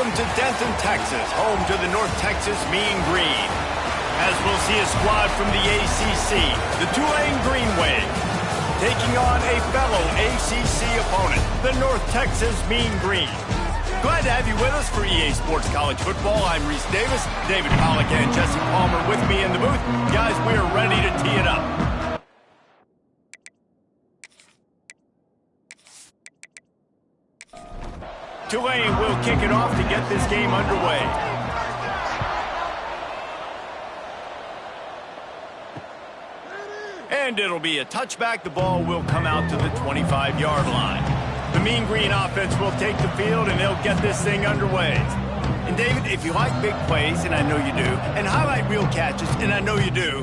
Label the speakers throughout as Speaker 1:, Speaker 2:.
Speaker 1: Welcome to Denton, Texas, home to the North Texas Mean Green. As we'll see a squad from the ACC, the Tulane Green Wave, taking on a fellow ACC opponent, the North Texas Mean Green. Glad to have you with us for EA Sports College Football. I'm Reese Davis, David Pollack and Jesse Palmer with me in the booth. Guys, we are ready to tee it up. Tulane will kick it off to get this game underway. And it'll be a touchback. The ball will come out to the 25-yard line. The Mean Green offense will take the field, and they'll get this thing underway. And, David, if you like big plays, and I know you do, and highlight real catches, and I know you do,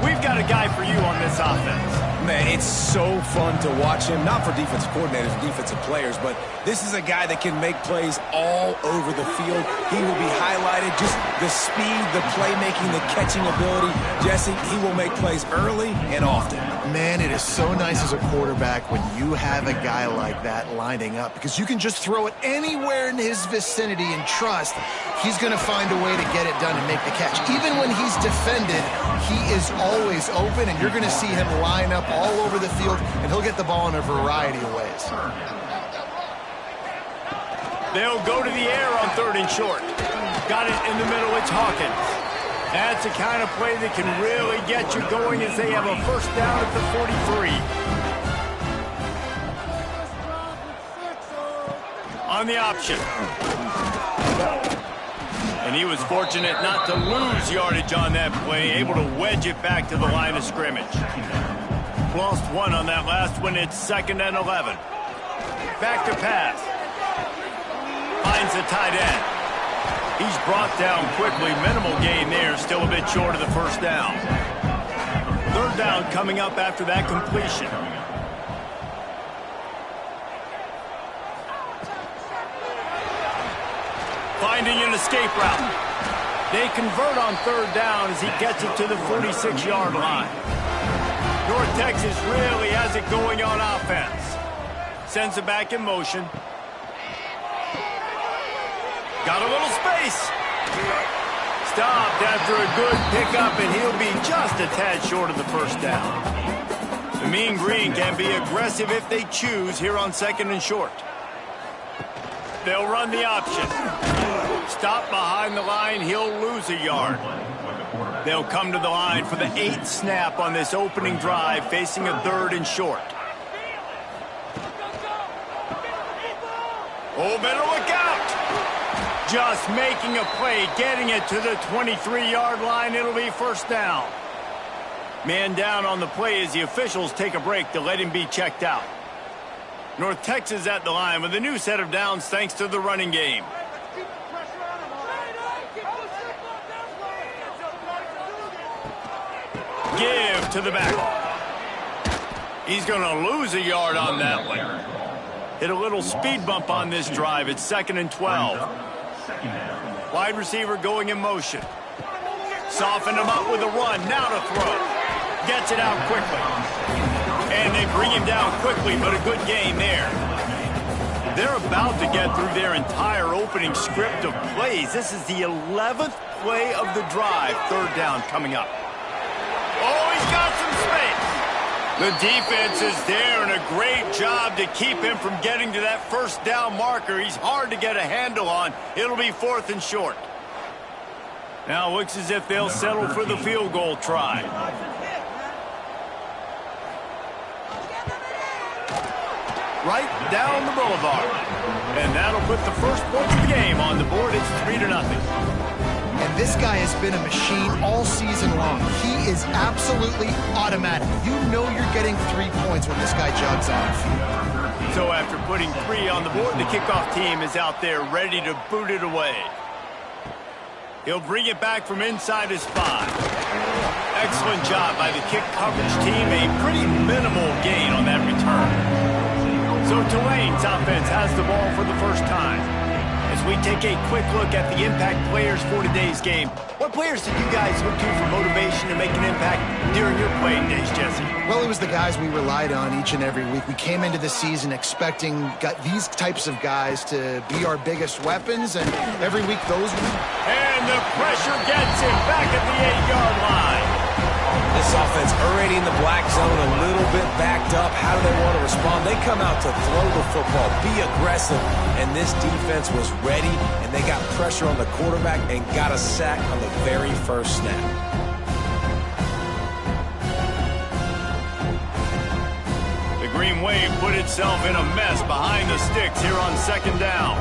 Speaker 1: we've got a guy for you on this offense.
Speaker 2: Man, it's so fun to watch him, not for defensive coordinators, defensive players, but this is a guy that can make plays all over the field. He will be highlighted, just the speed, the playmaking, the catching ability. Jesse, he will make plays early and often.
Speaker 3: Man, it is so nice as a quarterback when you have a guy like that lining up, because you can just throw it anywhere in his vicinity and trust he's going to find a way to get it done and make the catch. Even when he's defended, he is always open, and you're going to see him line up all over the field, and he'll get the ball in a variety of ways.
Speaker 1: They'll go to the air on 3rd and short. Got it in the middle. It's Hawkins. That's the kind of play that can really get you going as they have a first down at the 43. On the option. And he was fortunate not to lose yardage on that play, able to wedge it back to the line of scrimmage. Lost one on that last one. It's 2nd and 11. Back to pass. Finds the tight end. He's brought down quickly. Minimal gain there. Still a bit short of the first down. 3rd down coming up after that completion. Finding an escape route. They convert on 3rd down as he gets it to the 46-yard line. North Texas really has it going on offense. Sends it back in motion. Got a little space. Stopped after a good pickup, and he'll be just a tad short of the first down. The Mean Green can be aggressive if they choose here on 2nd and short. They'll run the option. Stop behind the line. He'll lose a yard. They'll come to the line for the 8th snap on this opening drive, facing a 3rd and short. Oh, better look out. Just making a play, getting it to the 23-yard line. It'll be first down. Man down on the play as the officials take a break to let him be checked out. North Texas at the line with a new set of downs thanks to the running game. Give to the back. He's going to lose a yard on that one. Hit a little speed bump on this drive. It's 2nd and 12. Wide receiver going in motion. Soften him up with a run. Now to throw. Gets it out quickly. And they bring him down quickly, but a good gain there. They're about to get through their entire opening script of plays. This is the 11th play of the drive. 3rd down coming up. Oh, he's got some space. The defense is there, and a great job to keep him from getting to that first down marker. He's hard to get a handle on. It'll be 4th and short. Now it looks as if they'll settle for the field goal try. Right down the boulevard. And that'll put the first points of the game on the board. It's 3-0.
Speaker 3: And this guy has been a machine all season long. He is absolutely automatic. You know you're getting 3 points when this guy jogs on the field.
Speaker 1: So after putting 3 on the board, the kickoff team is out there ready to boot it away. He'll bring it back from inside his 5. Excellent job by the kick coverage team. A pretty minimal gain on that return. So Tulane's offense has the ball for the first time. As we take a quick look at the impact players for today's game, what What players did you guys look to for motivation to make an impact during your playing days, Jesse?
Speaker 3: Well, it was the guys we relied on each and every week. We came into the season expecting these types of guys to be our biggest weapons, and every week those...
Speaker 1: And the pressure gets him back at the 8-yard line.
Speaker 2: This offense already in the black zone, a little bit backed up. How do they want to respond? They come out to throw the football, be aggressive, and this defense was ready, and they got pressure on the quarterback and got a sack on the very first snap.
Speaker 1: The Green Wave put itself in a mess behind the sticks here on second down.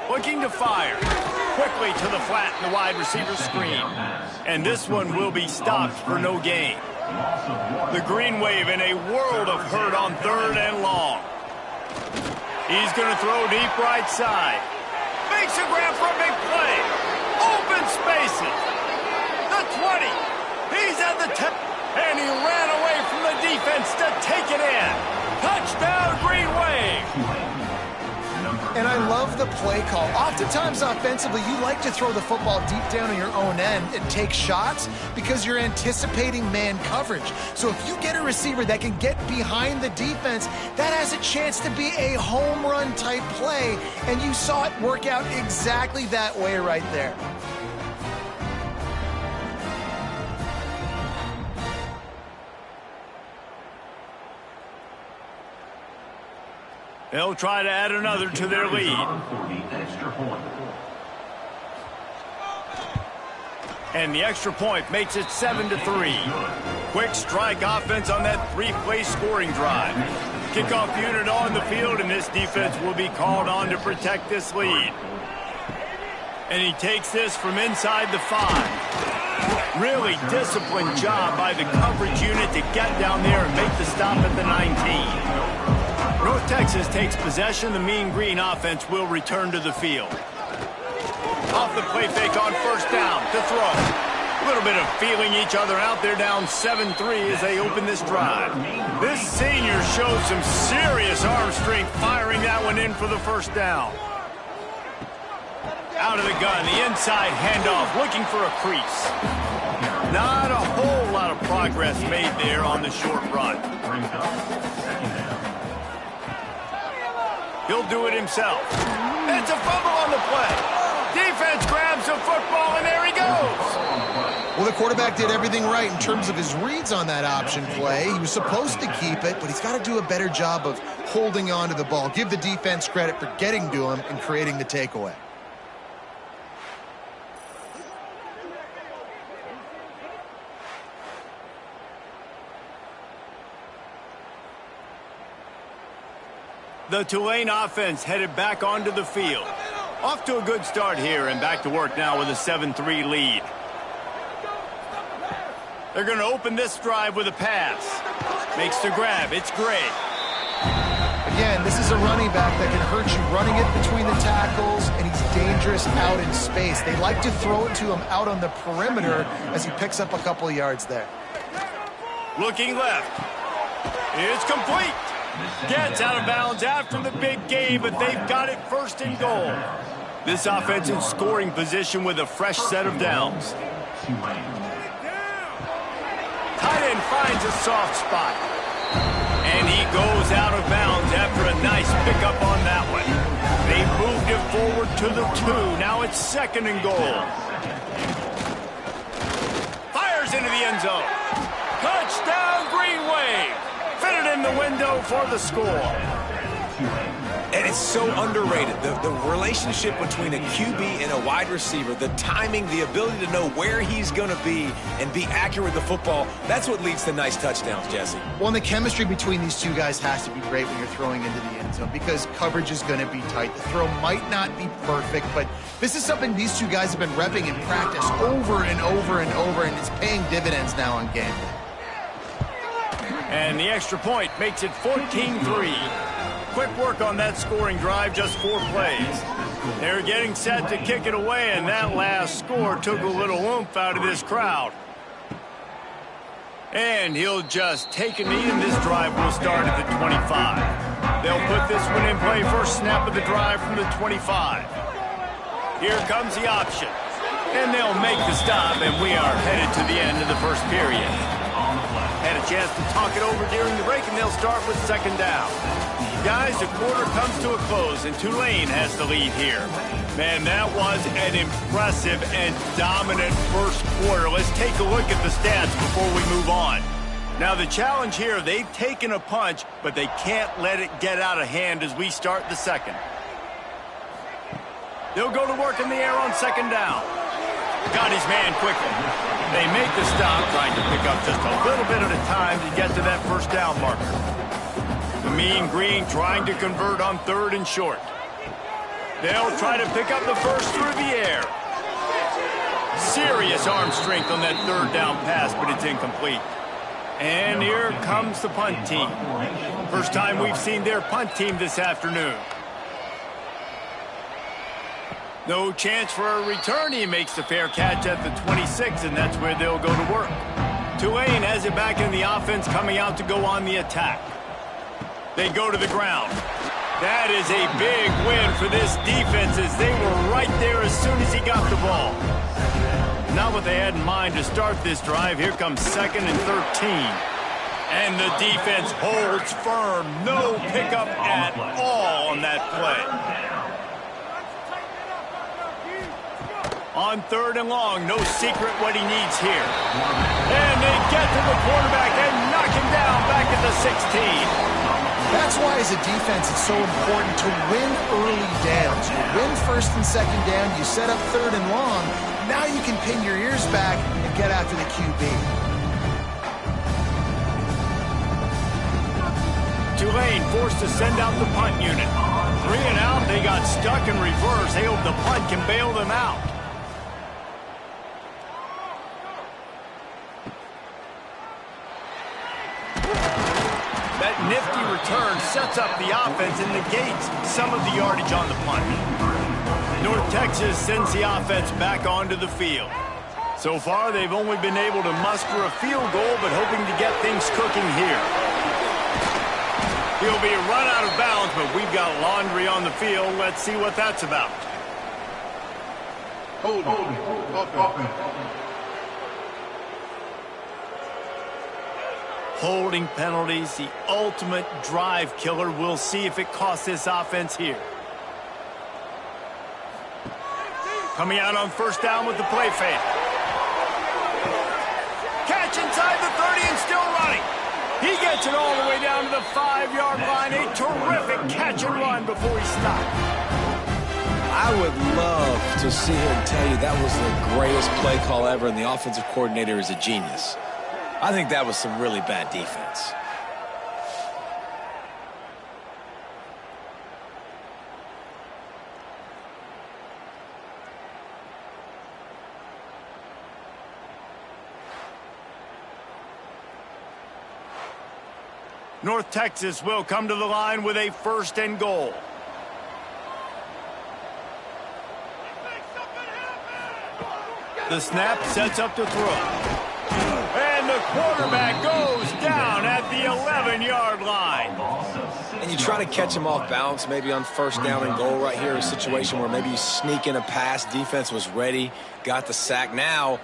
Speaker 1: Looking to fire. Quickly to the flat in the wide receiver screen. And this one will be stopped for no gain. The Green Wave in a world of hurt on third and long. He's going to throw deep right side. Makes a grab for a big play. Open spaces. The 20. He's at the 10. And he ran away from the defense to take it in. Touchdown, Green Wave.
Speaker 3: And I love the play call. Oftentimes offensively, you like to throw the football deep down on your own end and take shots because you're anticipating man coverage. So if you get a receiver that can get behind the defense, that has a chance to be a home run type play. And you saw it work out exactly that way right there.
Speaker 1: They'll try to add another to their lead. And the extra point makes it 7-3. Quick strike offense on that three-play scoring drive. Kickoff unit on the field, and this defense will be called on to protect this lead. And he takes this from inside the 5. Really disciplined job by the coverage unit to get down there and make the stop at the 19. North Texas takes possession. The Mean Green offense will return to the field. Off the play fake on first down to throw. A little bit of feeling each other out. They're down 7-3 as they open this drive. This senior shows some serious arm strength firing that one in for the first down. Out of the gun, the inside handoff, looking for a crease. Not a whole lot of progress made there on the short run. He'll do it himself. It's a fumble on the play. Defense grabs the football, and there he goes.
Speaker 3: Well, the quarterback did everything right in terms of his reads on that option play. He was supposed to keep it, but he's got to do a better job of holding on to the ball. Give the defense credit for getting to him and creating the takeaway.
Speaker 1: The Tulane offense headed back onto the field. Off to a good start here and back to work now with a 7-3 lead. They're going to open this drive with a pass. Makes the grab. It's Gray.
Speaker 3: Again, this is a running back that can hurt you running it between the tackles, and he's dangerous out in space. They like to throw it to him out on the perimeter as he picks up a couple of yards there.
Speaker 1: Looking left. It's complete. Gets out of bounds after the big gain, but they've got it first and goal. This offense in scoring position with a fresh set of downs. Tight end finds a soft spot. And he goes out of bounds after a nice pickup on that one. They moved it forward to the 2. Now it's second and goal. Fires into the end zone. Touchdown, Green Wave. Fitted in the window for the score.
Speaker 2: And it's so underrated. The relationship between a QB and a wide receiver, the timing, the ability to know where he's going to be and be accurate with the football, that's what leads to nice touchdowns, Jesse.
Speaker 3: Well, and the chemistry between these two guys has to be great when you're throwing into the end zone because coverage is going to be tight. The throw might not be perfect, but this is something these two guys have been repping in practice over and over and over, and it's paying dividends now on game day.
Speaker 1: And the extra point makes it 14-3. Quick work on that scoring drive, just 4 plays. They're getting set to kick it away, and that last score took a little oomph out of this crowd. And he'll just take a knee, and this drive will start at the 25. They'll put this one in play, first snap of the drive from the 25. Here comes the option. And they'll make the stop, and we are headed to the end of the first period. Had a chance to talk it over during the break, and they'll start with second down. Guys, the quarter comes to a close, and Tulane has the lead here. Man, that was an impressive and dominant first quarter. Let's take a look at the stats before we move on. Now, the challenge here, they've taken a punch, but they can't let it get out of hand as we start the second. They'll go to work in the air on second down. Got his man quickly. They make the stop, trying to pick up just a little bit at a time to get to that first down marker. The Mean Green trying to convert on third and short. They'll try to pick up the first through the air. Serious arm strength on that third down pass, but it's incomplete. And here comes the punt team. First time we've seen their punt team this afternoon. No chance for a return. He makes the fair catch at the 26, and that's where they'll go to work. Tulane has it back in the offense, coming out to go on the attack. They go to the ground. That is a big win for this defense, as they were right there as soon as he got the ball. Not what they had in mind to start this drive. Here comes 2nd and 13. And the defense holds firm. No pickup at all on that play. On 3rd and long, no secret what he needs here. And they get to the quarterback and knock him down back at the 16.
Speaker 3: That's why, as a defense, it's so important to win early downs. You win 1st and 2nd down, you set up 3rd and long. Now you can pin your ears back and get after the QB.
Speaker 1: Tulane forced to send out the punt unit. 3 and out, they got stuck in reverse. They hope the punt can bail them out. That nifty return sets up the offense and negates some of the yardage on the punt. North Texas sends the offense back onto the field. So far, they've only been able to muster a field goal, but hoping to get things cooking here. He'll be run out of bounds, but we've got laundry on the field. Let's see what that's about. Holding penalties, the ultimate drive killer. We'll see if it costs this offense here. Coming out on 1st down with the play fake. Catch inside the 30 and still running. He gets it all the way down to the 5-yard line. A terrific catch and run before he stopped.
Speaker 2: I would love to see him tell you that was the greatest play call ever, and the offensive coordinator is a genius. I think that was some really bad defense.
Speaker 1: North Texas will come to the line with a 1st and goal. The snap sets up to throw. And the quarterback goes down at the 11-yard line.
Speaker 2: And you try to catch him off balance, maybe on 1st down and goal right here, a situation where maybe you sneak in a pass. Defense was ready, got the sack. Now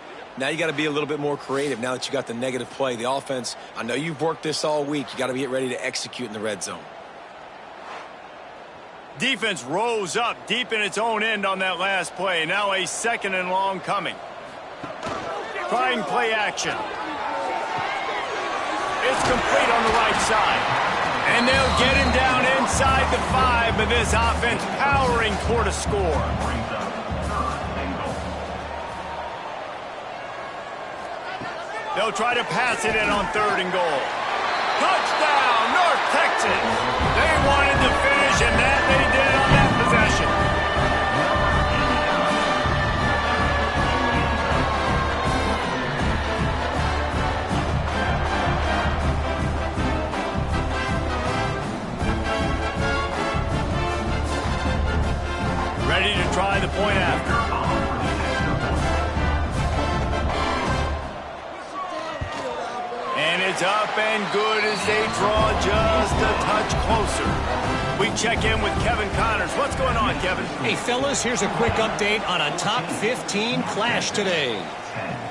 Speaker 2: you got to be a little bit more creative now that you got the negative play. The offense, I know you've worked this all week. You got to get ready to execute in the red zone.
Speaker 1: Defense rose up deep in its own end on that last play. Now a 2nd and long coming. Trying play action. It's complete on the right side. And they'll get him down inside the 5, but this offense powering toward a score. They'll try to pass it in on 3rd and goal. Touchdown, North Texas. They wanted to finish, and that they did on that possession. Ready to try the point after. And it's up and good as they draw just a touch closer. We check in with Kevin Connors. What's going on, Kevin?
Speaker 4: Hey, fellas, here's a quick update on a top 15 clash today.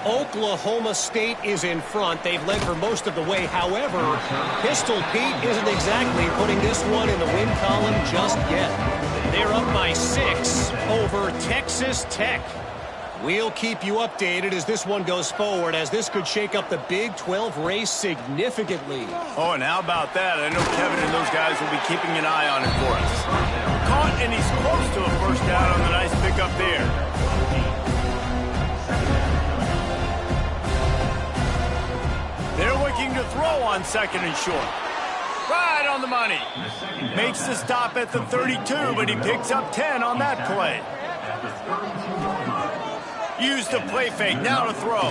Speaker 4: Oklahoma State is in front. They've led for most of the way. However, Pistol Pete isn't exactly putting this one in the win column just yet. They're up by 6 over Texas Tech. We'll keep you updated as this one goes forward, as this could shake up the Big 12 race significantly.
Speaker 1: Oh, and how about that? I know Kevin and those guys will be keeping an eye on it for us. Caught, and he's close to a first down on the nice pickup there. They're looking to throw on second and short. Right on the money. Makes the stop at the 32, but he picks up 10 on that play. Use the play fake, now to throw.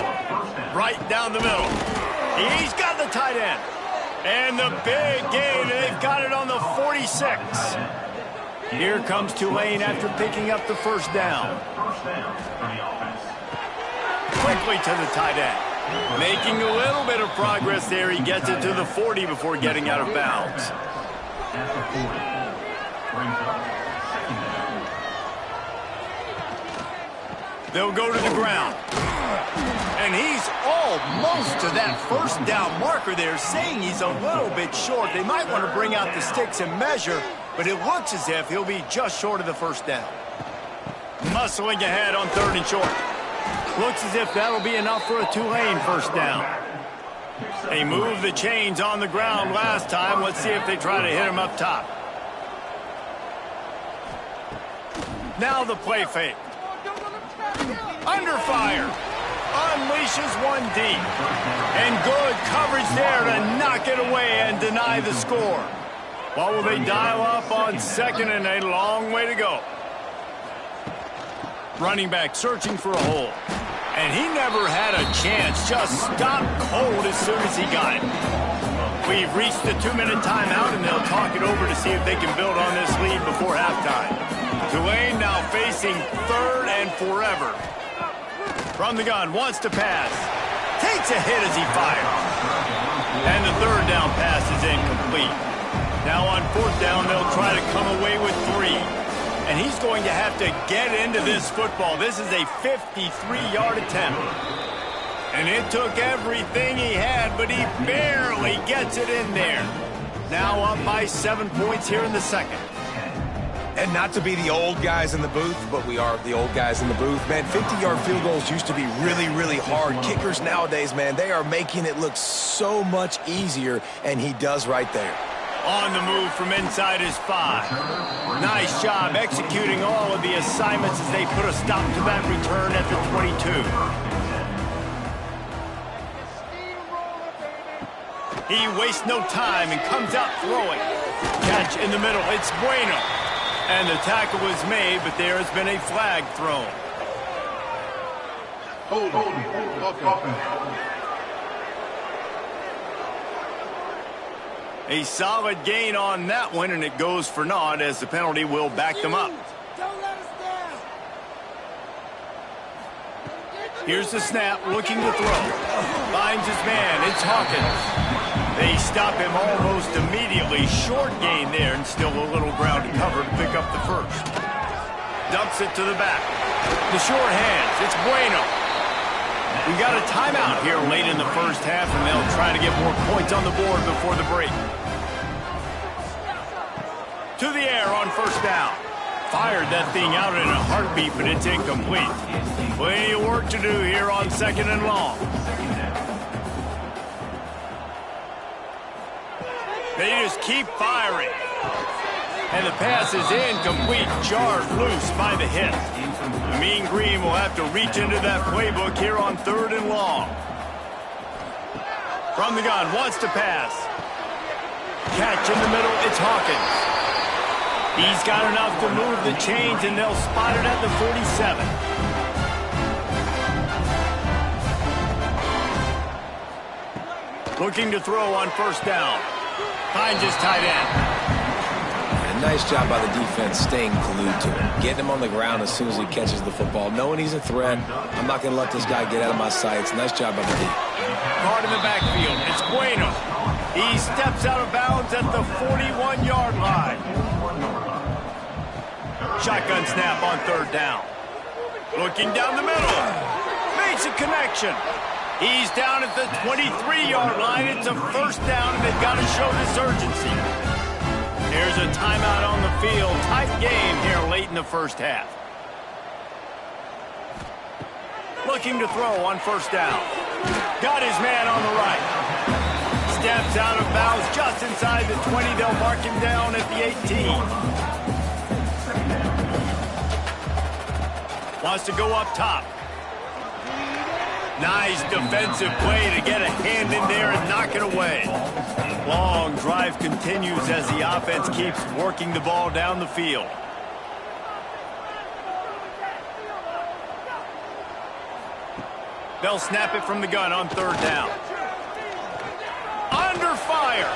Speaker 1: Right down the middle. He's got the tight end. And the big gain, they've got it on the 46. Here comes Tulane after picking up the first down. Quickly to the tight end. Making a little bit of progress there. He gets it to the 40 before getting out of bounds. They'll go to the ground. And he's almost to that first down marker there, saying he's a little bit short. They might want to bring out the sticks and measure, but it looks as if he'll be just short of the first down. Muscling ahead on third and short. Looks as if that'll be enough for a Tulane first down. They moved the chains on the ground last time. Let's see if they try to hit him up top. Now the play fake. Under fire. Unleashes one deep. And good coverage there to knock it away and deny the score. What will they dial up on second and a long way to go? Running back searching for a hole. And he never had a chance. Just stopped cold as soon as he got it. We've reached the 2-minute timeout, and they'll talk it over to see if they can build on this lead before halftime. Tulane now facing third and forever. From the gun, wants to pass. Takes a hit as he fires. And the third down pass is incomplete. Now on fourth down, they'll try to come away with 3. And he's going to have to get into this football. This is a 53-yard attempt. And it took everything he had, but he barely gets it in there. Now up by 7 points here in the second.
Speaker 2: And not to be the old guys in the booth, but we are the old guys in the booth. Man, 50-yard field goals used to be really, really hard. Kickers nowadays, man, they are making it look so much easier, and he does right there.
Speaker 1: On the move from inside his 5. Nice job executing all of the assignments as they put a stop to that return at the 22. He wastes no time and comes out throwing. Catch in the middle. It's Bueno. And the tackle was made, but there has been a flag thrown. A solid gain on that one, and it goes for naught as the penalty will back them up.
Speaker 5: Don't let us down.
Speaker 1: Here's the snap, looking to throw. Finds his man, it's Hawkins. They stop him almost immediately. Short gain there, and still a little ground to cover to pick up the first. Dumps it to the back. The short hands, it's Bueno. We got a timeout here late in the first half, and they'll try to get more points on the board before the break. To the air on first down. Fired that thing out in a heartbeat, but it's incomplete. Plenty of work to do here on second and long. They just keep firing. And the pass is incomplete, jarred loose by the hit. The Mean Green will have to reach into that playbook here on third and long. From the gun, wants to pass. Catch in the middle, it's Hawkins. He's got enough to move the chains, and they'll spot it at the 47. Looking to throw on first down. Finds his tight end.
Speaker 2: And nice job by the defense staying glued to him. Getting him on the ground as soon as he catches the football. Knowing he's a threat, I'm not going to let this guy get out of my sights. Nice job by the D.
Speaker 1: Caught in the backfield. It's Bueno. He steps out of bounds at the 41-yard line. Shotgun snap on 3rd down. Looking down the middle. Makes a connection. He's down at the 23-yard line. It's a 1st down, and they've got to show this urgency. Here's a timeout on the field. Tight game here late in the 1st half. Looking to throw on 1st down. Got his man on the right. Steps out of bounds just inside the 20. They'll mark him down at the 18. Wants to go up top. Nice defensive play to get a hand in there and knock it away. Long drive continues as the offense keeps working the ball down the field. They'll snap it from the gun on 3rd down. Under fire.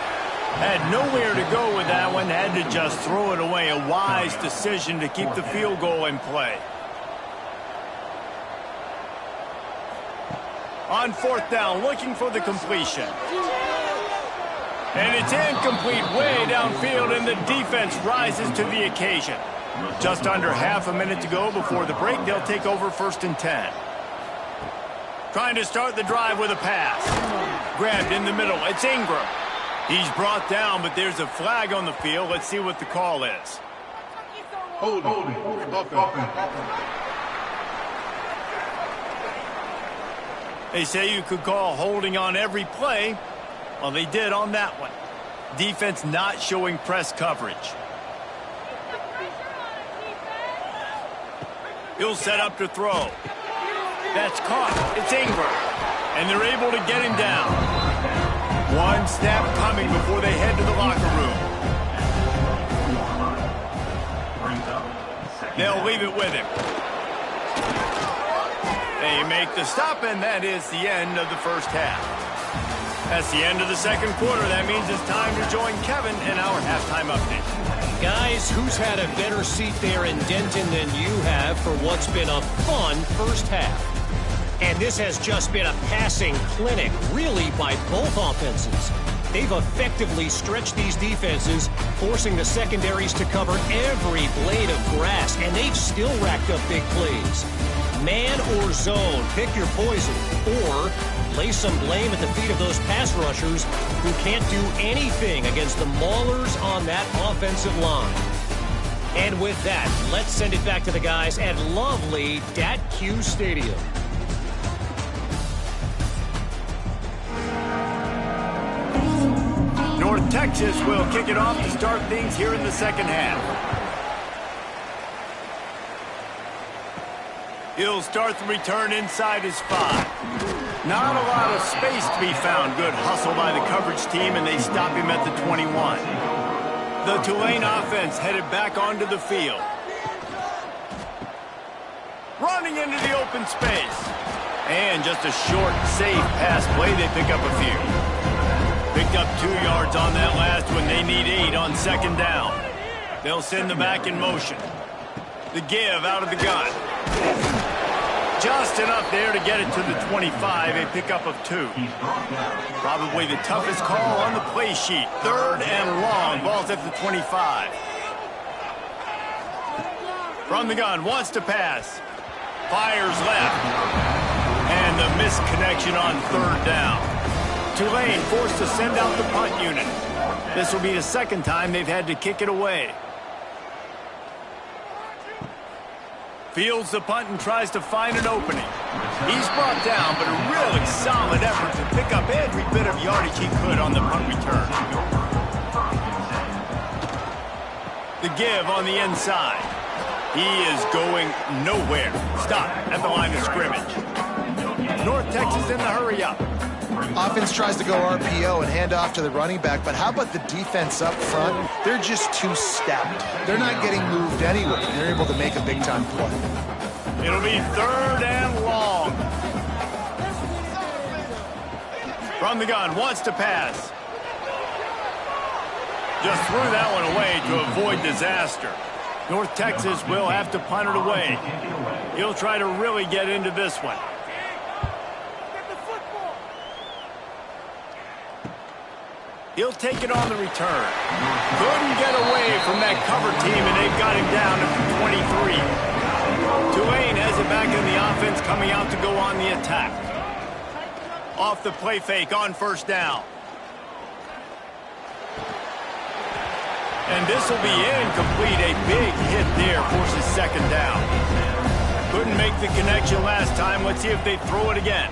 Speaker 1: Had nowhere to go with that one. Had to just throw it away. A wise decision to keep the field goal in play. On 4th down, looking for the completion. And it's incomplete way downfield, and the defense rises to the occasion. Just under half a minute to go before the break. They'll take over 1st and 10. Trying to start the drive with a pass. Grabbed in the middle. It's Ingram. He's brought down, but there's a flag on the field. Let's see what the call is.
Speaker 5: Holding.
Speaker 1: They say you could call holding on every play. Well, they did on that one. Defense not showing press coverage. He'll set up to throw. That's caught. It's Ingram. And they're able to get him down. One snap coming before they head to the locker room. They'll leave it with him. They make the stop, and that is the end of the 1st half. That's the end of the 2nd quarter. That means it's time to join Kevin in our halftime update.
Speaker 4: Guys, who's had a better seat there in Denton than you have for what's been a fun 1st half? And this has just been a passing clinic, really, by both offenses. They've effectively stretched these defenses, forcing the secondaries to cover every blade of grass, and they've still racked up big plays. Man or zone, pick your poison, or lay some blame at the feet of those pass rushers who can't do anything against the maulers on that offensive line. And with that, let's send it back to the guys at lovely Dat-Q Stadium.
Speaker 1: North Texas will kick it off to start things here in the 2nd half. He'll start the return inside his 5. Not a lot of space to be found. Good hustle by the coverage team, and they stop him at the 21. The Tulane offense headed back onto the field. Running into the open space. And just a short, safe pass play. They pick up a few. Picked up 2 yards on that last one. They need 8 on 2nd down. They'll send the back in motion. The give out of the gun. Just enough there to get it to the 25, a pickup of 2. Probably the toughest call on the play sheet. 3rd and long, ball's at the 25. From the gun, wants to pass. Fires left. And the misconnection on 3rd down. Tulane forced to send out the punt unit. This will be the 2nd time they've had to kick it away. Fields the punt and tries to find an opening. He's brought down, but a really solid effort to pick up every bit of yardage he could on the punt return. The give on the inside. He is going nowhere. Stop at the line of scrimmage. North Texas in the hurry-up.
Speaker 3: Offense tries to go RPO and hand off to the running back, but how about the defense up front? They're just too stout. They're not getting moved anyway. They're able to make a big-time play.
Speaker 1: It'll be 3rd and long. From the gun, wants to pass. Just threw that one away to avoid disaster. North Texas will have to punt it away. He'll try to really get into this one. He'll take it on the return. Couldn't get away from that cover team, and they've got him down to 23. Tulane has it back in the offense, coming out to go on the attack. Off the play fake on first down. And this will be incomplete. A big hit there, forces second down. Couldn't make the connection last time. Let's see if they throw it again.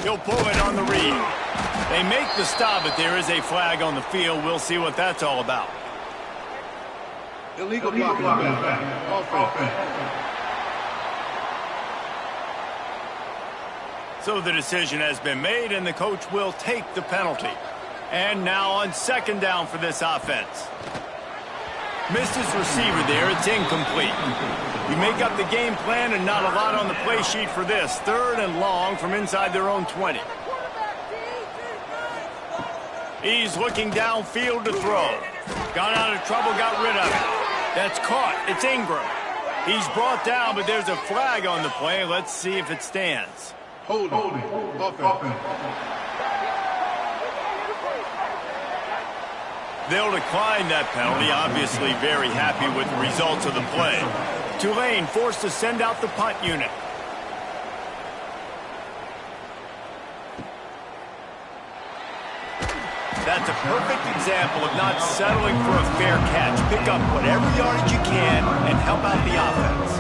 Speaker 1: He'll pull it on the read. They make the stop, but there is a flag on the field. We'll see what that's all about.
Speaker 5: Illegal blocking back. Offense.
Speaker 1: So the decision has been made, and the coach will take the penalty. And now on second down for this offense. Missed his receiver there. It's incomplete. You make up the game plan and not a lot on the play sheet for this. Third and long from inside their own 20. He's looking downfield to throw. Got out of trouble, got rid of it. That's caught. It's Ingram. He's brought down, but there's a flag on the play. Let's see if it stands.
Speaker 5: Holding. Offense.
Speaker 1: They'll decline that penalty, obviously very happy with the results of the play. Tulane forced to send out the punt unit. That's a perfect example of not settling for a fair catch. Pick up whatever yardage you can and help out the offense.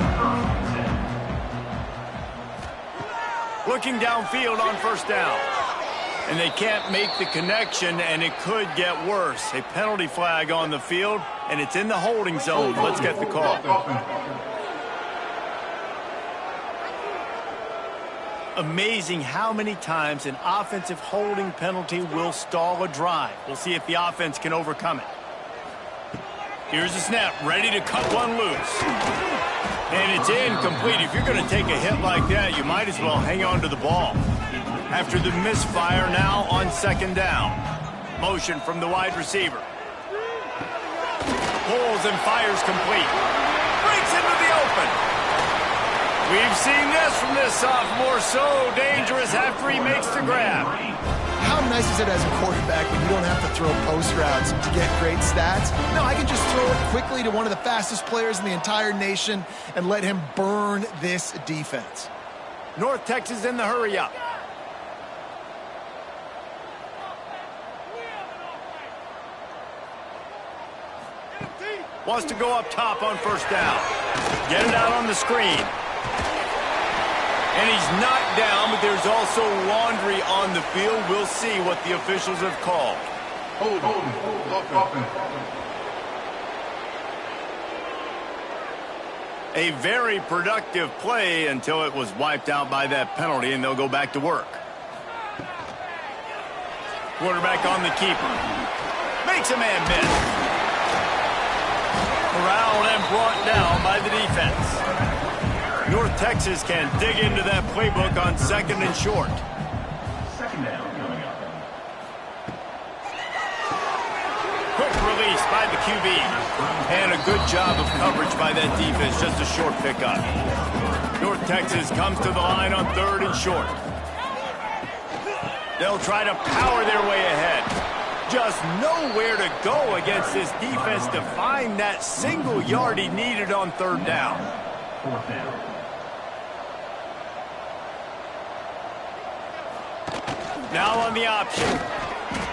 Speaker 1: Looking downfield on first down. And they can't make the connection, and it could get worse. A penalty flag on the field, and it's in the holding zone. Let's get the call. Amazing how many times an offensive holding penalty will stall a drive. We'll see if the offense can overcome it. Here's the snap, ready to cut one loose. And it's incomplete. If you're going to take a hit like that, you might as well hang on to the ball. After the misfire, now on second down. Motion from the wide receiver. Pulls and fires complete. Breaks into the open. We've seen this from this sophomore. So dangerous after he makes the grab.
Speaker 3: How nice is it as a quarterback when you don't have to throw post routes to get great stats? No, I can just throw it quickly to one of the fastest players in the entire nation and let him burn this defense.
Speaker 1: North Texas in the hurry-up. Wants to go up top on first down. Get it out on the screen. And he's knocked down, but there's also laundry on the field. We'll see what the officials have called. A very productive play until it was wiped out by that penalty, and they'll go back to work. Quarterback on the keeper. Makes a man miss. Corralled and brought down by the defense. North Texas can dig into that playbook on second and short.
Speaker 5: Second down coming up.
Speaker 1: Quick release by the QB. And a good job of coverage by that defense. Just a short pickup. North Texas comes to the line on third and short. They'll try to power their way ahead. Just nowhere to go against this defense to find that single yard he needed on third down.
Speaker 5: Fourth down.
Speaker 1: Now on the option.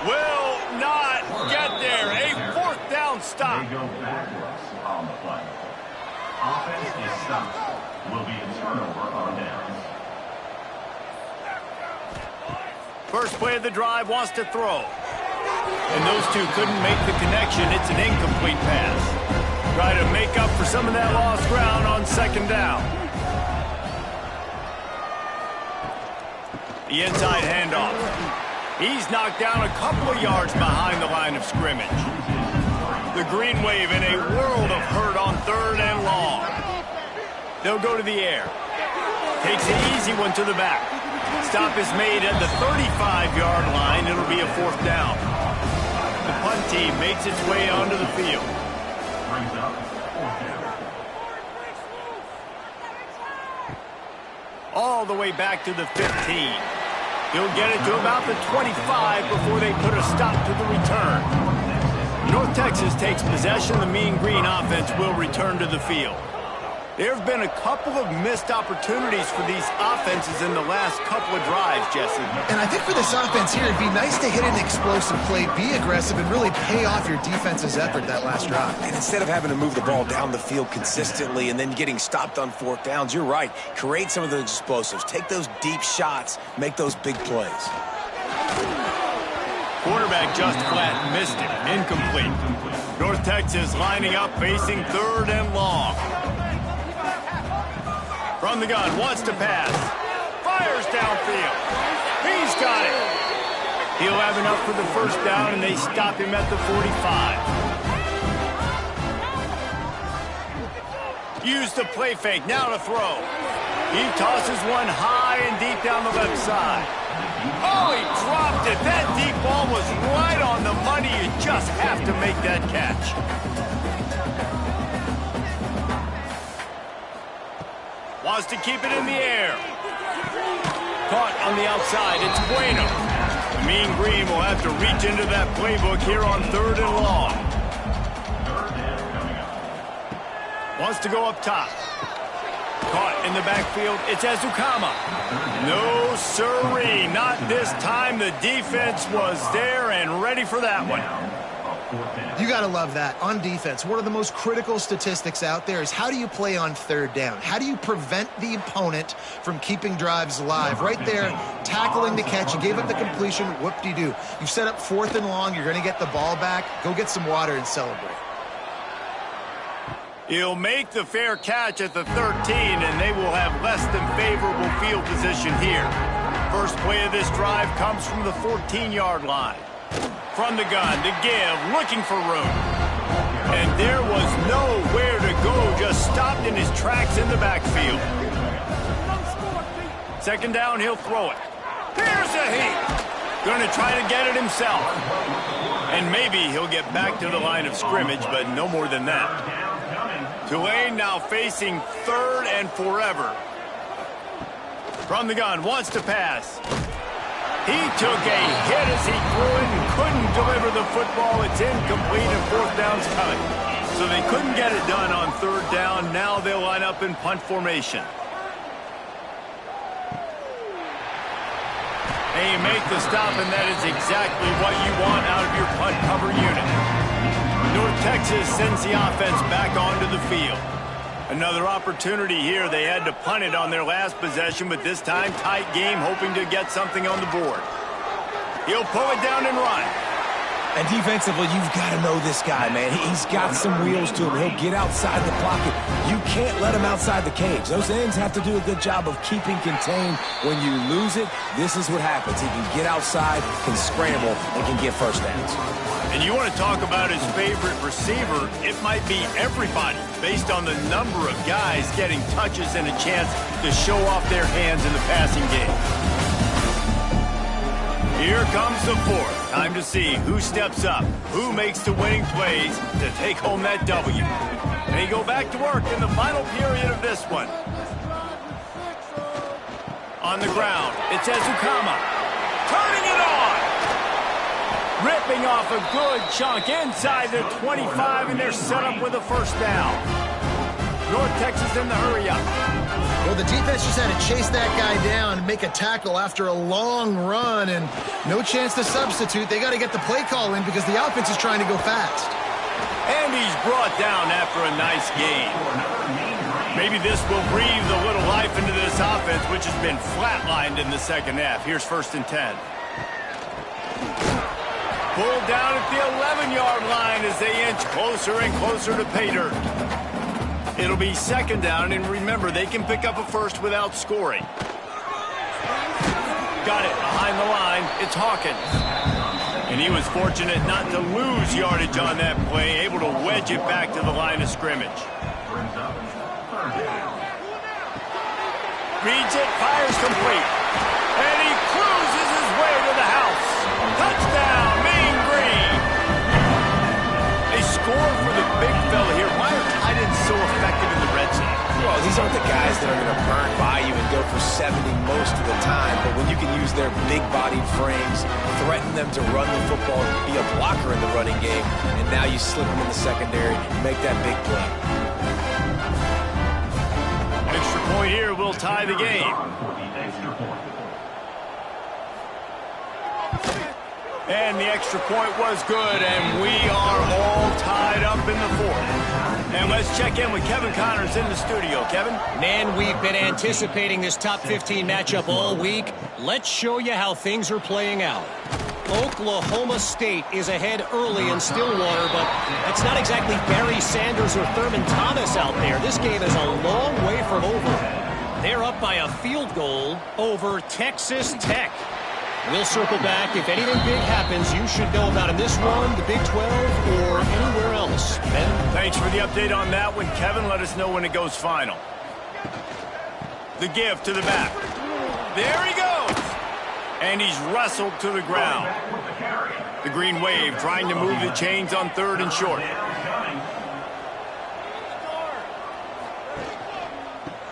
Speaker 1: Will not get there. A fourth down stop.
Speaker 5: They go backwards on the play. Offense is stopped. Will be a turnover on downs.
Speaker 1: First play of the drive, wants to throw. And those two couldn't make the connection. It's an incomplete pass. Try to make up for some of that lost ground on second down. The inside handoff. He's knocked down a couple of yards behind the line of scrimmage. The green wave in a world of hurt on third and long. They'll go to the air. Takes an easy one to the back. Stop is made at the 35-yard line. It'll be a fourth down. The punt team makes its way onto the field.
Speaker 5: Brings up fourth down.
Speaker 1: All the way back to the 15. He'll get it to about the 25 before they put a stop to the return. North Texas takes possession. The Mean Green offense will return to the field. There have been a couple of missed opportunities for these offenses in the last couple of drives, Jesse.
Speaker 3: And I think for this offense here, it'd be nice to hit an explosive play, be aggressive, and really pay off your defense's effort that last drive.
Speaker 2: And instead of having to move the ball down the field consistently and then getting stopped on fourth downs, you're right. Create some of those explosives. Take those deep shots. Make those big plays.
Speaker 1: Quarterback just flat missed it. Incomplete. North Texas lining up, facing 3rd and long. From the gun, wants to pass. Fires downfield. He's got it. He'll have enough for the first down, and they stop him at the 45. Use the play fake. Now to throw. He tosses one high and deep down the left side. Oh, he dropped it. That deep ball was right on the money. You just have to make that catch. Wants to keep it in the air. Caught on the outside. It's Bueno. The Mean Green will have to reach into that playbook here on 3rd and long. Wants to go up top. Caught in the backfield. It's Ezukama. No, sirree. Not this time. The defense was there and ready for that one.
Speaker 3: You got to love that. On defense, one of the most critical statistics out there is how do you play on 3rd down? How do you prevent the opponent from keeping drives alive? Right there, tackling the catch. You gave up the completion. Whoop-de-doo. You've set up 4th and long. You're going to get the ball back. Go get some water and celebrate.
Speaker 1: He'll make the fair catch at the 13, and they will have less than favorable field position here. First play of this drive comes from the 14-yard line. From the gun, to give, looking for room. And there was nowhere to go, just stopped in his tracks in the backfield. 2nd down, he'll throw it. Here's a heat. Going to try to get it himself. And maybe he'll get back to the line of scrimmage, but no more than that. Tulane now facing 3rd and forever. From the gun, wants to pass. He took a hit as he threw it and couldn't deliver the football. It's incomplete and 4th down's coming. So they couldn't get it done on 3rd down. Now they'll line up in punt formation. And you make the stop, and that is exactly what you want out of your punt cover unit. North Texas sends the offense back onto the field. Another opportunity here. They had to punt it on their last possession, but this time tight game, hoping to get something on the board. He'll pull it down and run.
Speaker 2: And defensively, you've got to know this guy, man. He's got some wheels to him. He'll get outside the pocket. You can't let him outside the cage. Those ends have to do a good job of keeping contained. When you lose it, this is what happens. He can get outside, can scramble, and can get first downs.
Speaker 1: And you want to talk about his favorite receiver, it might be everybody, based on the number of guys getting touches and a chance to show off their hands in the passing game. Here comes the 4th. Time to see who steps up, who makes the winning plays to take home that W. They go back to work in the final period of this one. On the ground, it's Ezukama. Turning it on! Ripping off a good chunk inside their 25, and they're set up with a first down. North Texas in the hurry-up.
Speaker 3: Well, the defense just had to chase that guy down and make a tackle after a long run, and no chance to substitute. They got to get the play call in because the offense is trying to go fast.
Speaker 1: And he's brought down after a nice gain. Maybe this will breathe a little life into this offense, which has been flatlined in the 2nd half. Here's 1st and 10. Pulled down at the 11-yard line as they inch closer and closer to pay dirt. It'll be 2nd down, and remember, they can pick up a first without scoring. Got it behind the line. It's Hawkins. And he was fortunate not to lose yardage on that play, able to wedge it back to the line of scrimmage. Reads it, fires complete. And he cruises his way to the house. Touchdown, Mean Green. They score for the big fella here. Why are tight ends so effective in the red zone?
Speaker 2: Well, these aren't the guys that are going to burn by you and go for 70 most of the time, but when you can use their big-bodied frames, threaten them to run the football, be a blocker in the running game, and now you slip them in the secondary, make that big play.
Speaker 1: Extra point here will tie the game. And the extra point was good, and we are all tied up in the fourth. And let's check in with Kevin Connors in the studio. Kevin?
Speaker 4: Man, we've been anticipating this top 15 matchup all week. Let's show you how things are playing out. Oklahoma State is ahead early in Stillwater, but it's not exactly Barry Sanders or Thurman Thomas out there. This game is a long way from over. They're up by a field goal over Texas Tech. We'll circle back. If anything big happens, you should know about in this one, the Big 12, or anywhere else. Ben?
Speaker 1: Thanks for the update on that one, Kevin. Let us know when it goes final. The give to the back. There he goes. And he's wrestled to the ground. The green wave trying to move the chains on 3rd and short.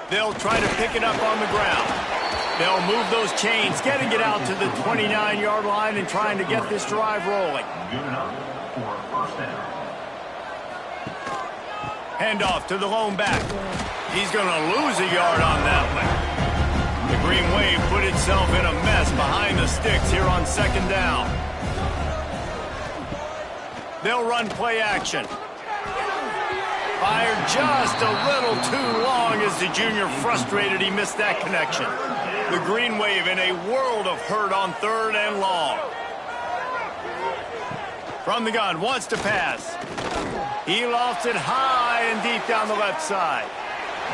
Speaker 1: They'll try to pick it up on the ground. They'll move those chains, getting it out to the 29-yard line and trying to get this drive rolling.
Speaker 5: Good enough for a first down.
Speaker 1: Handoff to the lone back. He's going to lose a yard on that one. The green wave put itself in a mess behind the sticks here on 2nd down. They'll run play action. Fired just a little too long as the junior frustrated he missed that connection. The green wave in a world of hurt on 3rd and long. From the gun, wants to pass. He lofts it high and deep down the left side.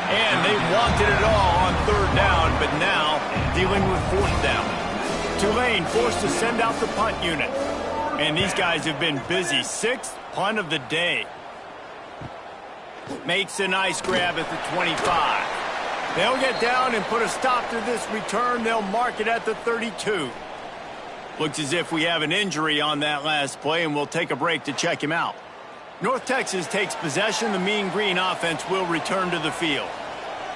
Speaker 1: And they wanted it all on 3rd down, but now dealing with 4th down. Tulane forced to send out the punt unit. And these guys have been busy. 6th punt of the day. Makes a nice grab at the 25. They'll get down and put a stop to this return. They'll mark it at the 32. Looks as if we have an injury on that last play, and we'll take a break to check him out. North Texas takes possession. The Mean Green offense will return to the field.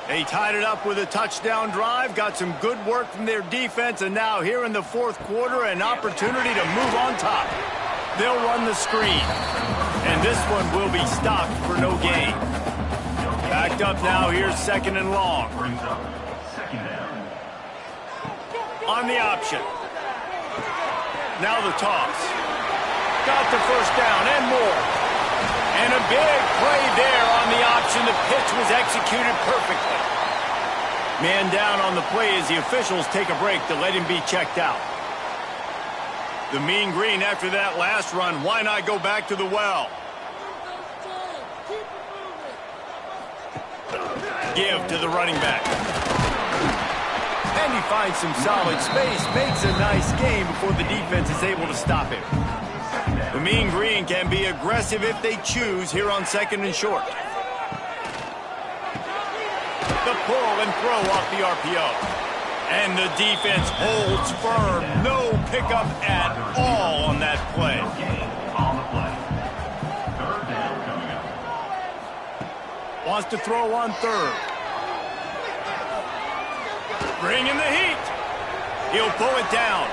Speaker 1: They tied it up with a touchdown drive, got some good work from their defense, and now here in the 4th quarter, an opportunity to move on top. They'll run the screen, and this one will be stopped for no gain. Backed up now, here's 2nd and long.
Speaker 5: Brings up second down.
Speaker 1: On the option. Now the toss. Got the first down and more. And a big play there on the option. The pitch was executed perfectly. Man down on the play as the officials take a break to let him be checked out. The Mean Green after that last run, why not go back to the well? Give to the running back. And he finds some solid space, makes a nice game before the defense is able to stop him. The Mean Green can be aggressive if they choose here on 2nd and short. The pull and throw off the RPO. And the defense holds firm. No pickup at all on that play.
Speaker 5: On the play. 3rd down coming up.
Speaker 1: Wants to throw on 3rd. Bring in the heat. He'll pull it down.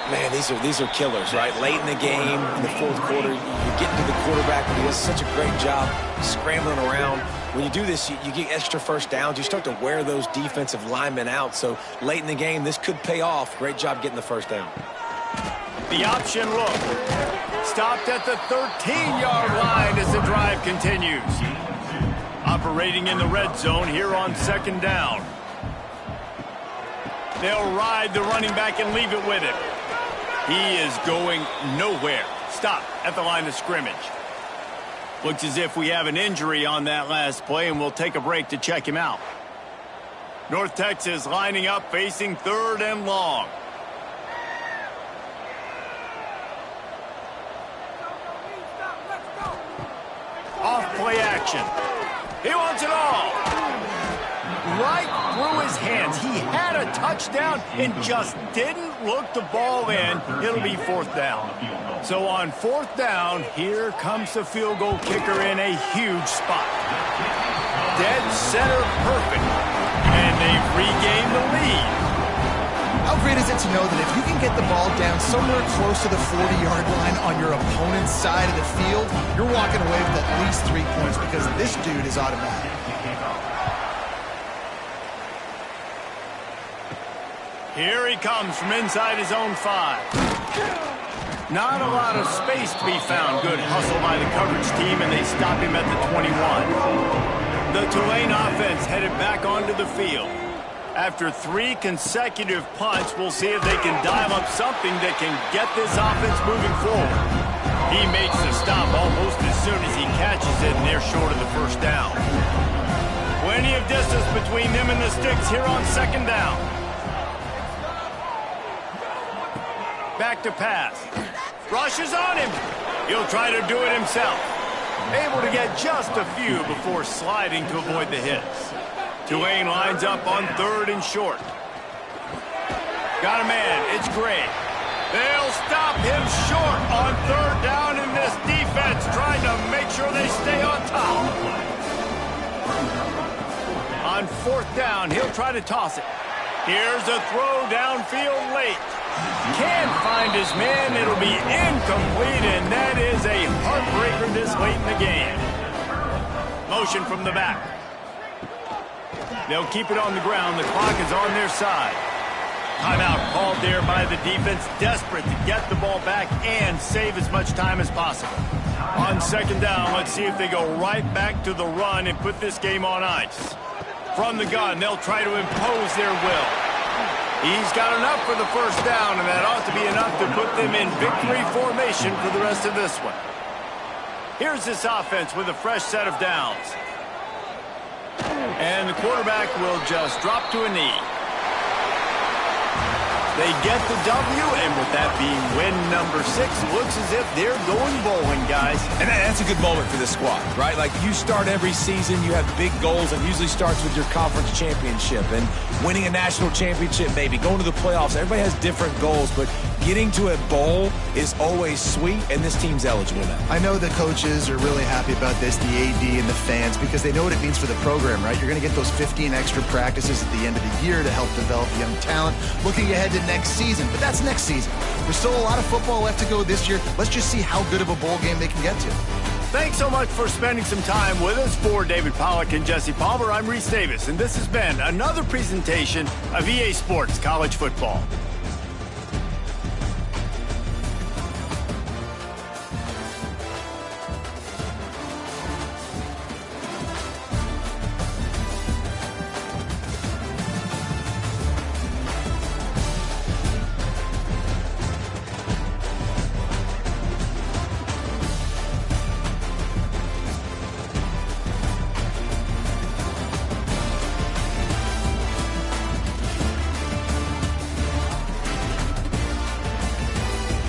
Speaker 2: Man, these are killers, right? Late in the game, in the 4th quarter, you're getting to the quarterback, and he does such a great job scrambling around. When you do this, you get extra first downs. You start to wear those defensive linemen out. So late in the game, this could pay off. Great job getting the first down.
Speaker 1: The option look. Stopped at the 13-yard line as the drive continues. Operating in the red zone here on 2nd down. They'll ride the running back and leave it with him. He is going nowhere. Stop at the line of scrimmage. Looks as if we have an injury on that last play, and we'll take a break to check him out. North Texas lining up, facing 3rd and long. Off play action. He wants it all. right through his hands. He had a touchdown and just didn't look the ball in. It'll be 4th down. So on 4th down, here comes the field goal kicker in a huge spot. Dead center perfect. And they've regained the lead.
Speaker 3: How great is it to know that if you can get the ball down somewhere close to the 40-yard line on your opponent's side of the field, you're walking away with at least 3 points because this dude is automatic.
Speaker 1: Here he comes from inside his own 5. Not a lot of space to be found. Good hustle by the coverage team, and they stop him at the 21. The Tulane offense headed back onto the field. After 3 consecutive punts, we'll see if they can dial up something that can get this offense moving forward. He makes the stop almost as soon as he catches it, and they're short of the 1st down. Plenty of distance between them and the sticks here on 2nd down. Back to pass. Rushes on him. He'll try to do it himself. Able to get just a few before sliding to avoid the hits. Tulane lines up on 3rd and short. Got a man. It's Gray. They'll stop him short on 3rd down, in this defense trying to make sure they stay on top. On 4th down, he'll try to toss it. Here's a throw downfield late. Can't find his man. It'll be incomplete, and that is a heartbreaker this late in the game. Motion from the back. They'll keep it on the ground. The clock is on their side. Timeout called there by the defense, desperate to get the ball back and save as much time as possible. On 2nd down, let's see if they go right back to the run and put this game on ice. From the gun, they'll try to impose their will. He's got enough for the 1st down, and that ought to be enough to put them in victory formation for the rest of this one. Here's this offense with a fresh set of downs. And the quarterback will just drop to a knee. They get the W, and with that being win number 6, looks as if they're going bowling, guys.
Speaker 2: And that's a good moment for this squad, right? Like, you start every season, you have big goals, and usually starts with your conference championship and winning a national championship, maybe going to the playoffs. Everybody has different goals, but getting to a bowl is always sweet, and this team's eligible now.
Speaker 3: I know the coaches are really happy about this, the AD and the fans, because they know what it means for the program, right? You're going to get those 15 extra practices at the end of the year to help develop young talent. Looking ahead to next season, but that's next season. There's still a lot of football left to go this year. Let's just see how good of a bowl game they can get to.
Speaker 1: Thanks so much for spending some time with us. For David Pollack and Jesse Palmer, I'm Reese Davis, and this has been another presentation of EA Sports College Football.